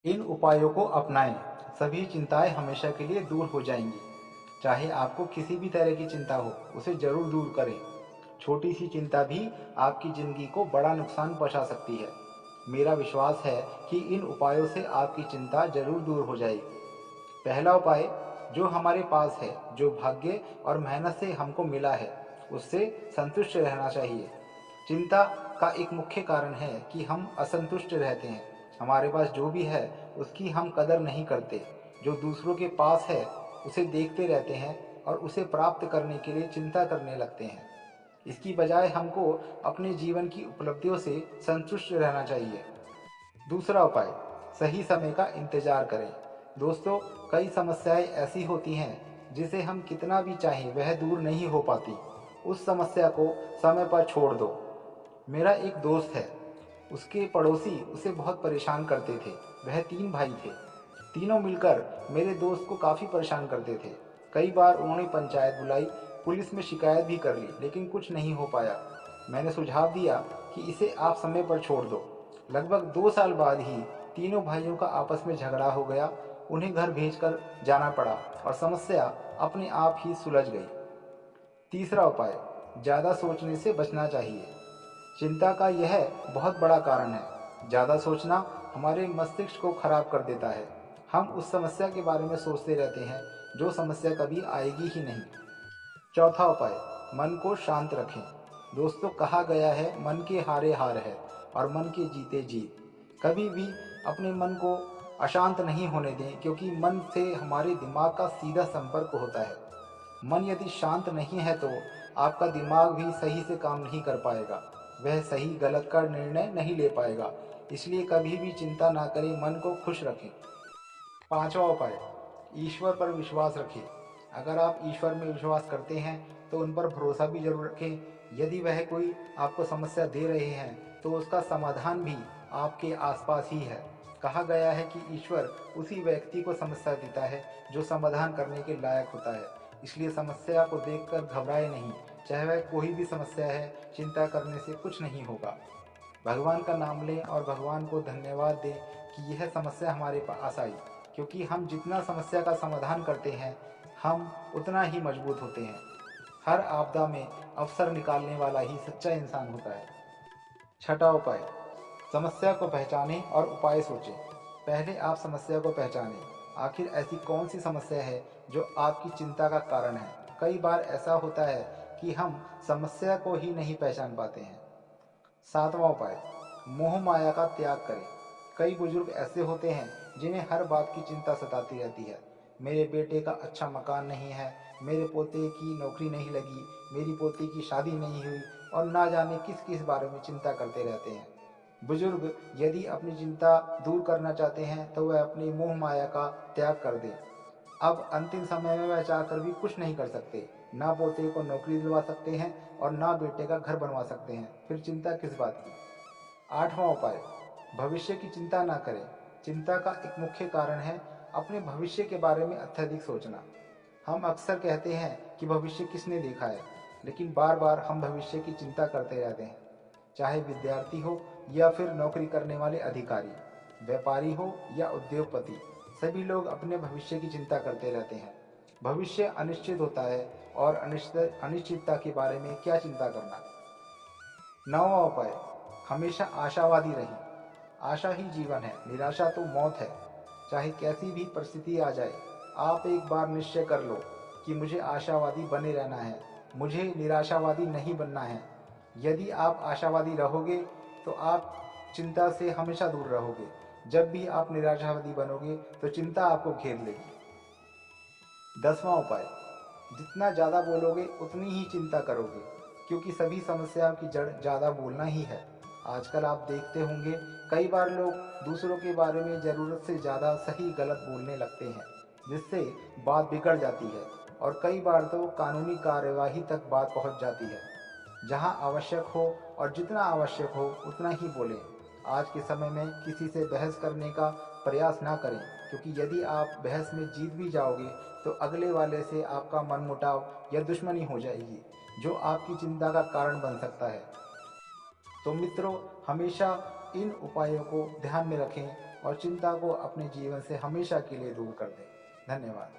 इन उपायों को अपनाएं, सभी चिंताएं हमेशा के लिए दूर हो जाएंगी। चाहे आपको किसी भी तरह की चिंता हो, उसे जरूर दूर करें। छोटी सी चिंता भी आपकी ज़िंदगी को बड़ा नुकसान पहुंचा सकती है। मेरा विश्वास है कि इन उपायों से आपकी चिंता जरूर दूर हो जाएगी। पहला उपाय, जो हमारे पास है, जो भाग्य और मेहनत से हमको मिला है, उससे संतुष्ट रहना चाहिए। चिंता का एक मुख्य कारण है कि हम असंतुष्ट रहते हैं। हमारे पास जो भी है उसकी हम कदर नहीं करते। जो दूसरों के पास है उसे देखते रहते हैं और उसे प्राप्त करने के लिए चिंता करने लगते हैं। इसकी बजाय हमको अपने जीवन की उपलब्धियों से संतुष्ट रहना चाहिए। दूसरा उपाय, सही समय का इंतजार करें। दोस्तों, कई समस्याएं ऐसी होती हैं जिसे हम कितना भी चाहें वह दूर नहीं हो पाती। उस समस्या को समय पर छोड़ दो। मेरा एक दोस्त है, उसके पड़ोसी उसे बहुत परेशान करते थे। वह 3 भाई थे। तीनों मिलकर मेरे दोस्त को काफ़ी परेशान करते थे। कई बार उन्होंने पंचायत बुलाई, पुलिस में शिकायत भी कर ली, लेकिन कुछ नहीं हो पाया। मैंने सुझाव दिया कि इसे आप समय पर छोड़ दो। लगभग 2 साल बाद ही तीनों भाइयों का आपस में झगड़ा हो गया। उन्हें घर भेजकर जाना पड़ा और समस्या अपने आप ही सुलझ गई। तीसरा उपाय, ज़्यादा सोचने से बचना चाहिए। चिंता का यह बहुत बड़ा कारण है। ज़्यादा सोचना हमारे मस्तिष्क को खराब कर देता है। हम उस समस्या के बारे में सोचते रहते हैं जो समस्या कभी आएगी ही नहीं। चौथा उपाय, मन को शांत रखें। दोस्तों, कहा गया है मन के हारे हार है और मन के जीते जीत। कभी भी अपने मन को अशांत नहीं होने दें, क्योंकि मन से हमारे दिमाग का सीधा संपर्क होता है। मन यदि शांत नहीं है तो आपका दिमाग भी सही से काम नहीं कर पाएगा। वह सही गलत का निर्णय नहीं ले पाएगा। इसलिए कभी भी चिंता ना करें, मन को खुश रखें। पांचवा उपाय, ईश्वर पर विश्वास रखें। अगर आप ईश्वर में विश्वास करते हैं तो उन पर भरोसा भी जरूर रखें। यदि वह कोई आपको समस्या दे रहे हैं तो उसका समाधान भी आपके आसपास ही है। कहा गया है कि ईश्वर उसी व्यक्ति को समस्या देता है जो समाधान करने के लायक होता है। इसलिए समस्या को देखकर घबराए नहीं। चाहे वह कोई भी समस्या है, चिंता करने से कुछ नहीं होगा। भगवान का नाम लें और भगवान को धन्यवाद दें कि यह समस्या हमारे पास आई, क्योंकि हम जितना समस्या का समाधान करते हैं, हम उतना ही मजबूत होते हैं। हर आपदा में अवसर निकालने वाला ही सच्चा इंसान होता है। छठा उपाय, समस्या को पहचानें और उपाय सोचें। पहले आप समस्या को पहचानें। आखिर ऐसी कौन सी समस्या है जो आपकी चिंता का कारण है। कई बार ऐसा होता है कि हम समस्या को ही नहीं पहचान पाते हैं। सातवां उपाय, मोह माया का त्याग करें। कई बुजुर्ग ऐसे होते हैं जिन्हें हर बात की चिंता सताती रहती है। मेरे बेटे का अच्छा मकान नहीं है, मेरे पोते की नौकरी नहीं लगी, मेरी पोती की शादी नहीं हुई, और ना जाने किस किस बारे में चिंता करते रहते हैं। बुजुर्ग यदि अपनी चिंता दूर करना चाहते हैं तो वह अपनी मोह माया का त्याग कर दें। अब अंतिम समय में वह चाहकर भी कुछ नहीं कर सकते। ना पोते को नौकरी दिलवा सकते हैं और ना बेटे का घर बनवा सकते हैं, फिर चिंता किस बात की। आठवां उपाय, भविष्य की चिंता ना करें। चिंता का एक मुख्य कारण है अपने भविष्य के बारे में अत्यधिक सोचना। हम अक्सर कहते हैं कि भविष्य किसने देखा है, लेकिन बार बार हम भविष्य की चिंता करते रहते हैं। चाहे विद्यार्थी हो या फिर नौकरी करने वाले अधिकारी, व्यापारी हो या उद्योगपति, सभी लोग अपने भविष्य की चिंता करते रहते हैं। भविष्य अनिश्चित होता है और अनिश्चितता के बारे में क्या चिंता करना। नौवां उपाय, हमेशा आशावादी रहें। आशा ही जीवन है, निराशा तो मौत है। चाहे कैसी भी परिस्थिति आ जाए, आप एक बार निश्चय कर लो कि मुझे आशावादी बने रहना है, मुझे निराशावादी नहीं बनना है। यदि आप आशावादी रहोगे तो आप चिंता से हमेशा दूर रहोगे। जब भी आप निराशावादी बनोगे तो चिंता आपको घेर लेगी। 10वां उपाय, जितना ज़्यादा बोलोगे उतनी ही चिंता करोगे, क्योंकि सभी समस्याओं की जड़ ज़्यादा बोलना ही है। आजकल आप देखते होंगे कई बार लोग दूसरों के बारे में ज़रूरत से ज़्यादा सही गलत बोलने लगते हैं, जिससे बात बिगड़ जाती है और कई बार तो कानूनी कार्यवाही तक बात पहुंच जाती है। जहां आवश्यक हो और जितना आवश्यक हो उतना ही बोलें। आज के समय में किसी से बहस करने का प्रयास ना करें, क्योंकि यदि आप बहस में जीत भी जाओगे तो अगले वाले से आपका मनमुटाव या दुश्मनी हो जाएगी, जो आपकी चिंता का कारण बन सकता है। तो मित्रों, हमेशा इन उपायों को ध्यान में रखें और चिंता को अपने जीवन से हमेशा के लिए दूर कर दें। धन्यवाद।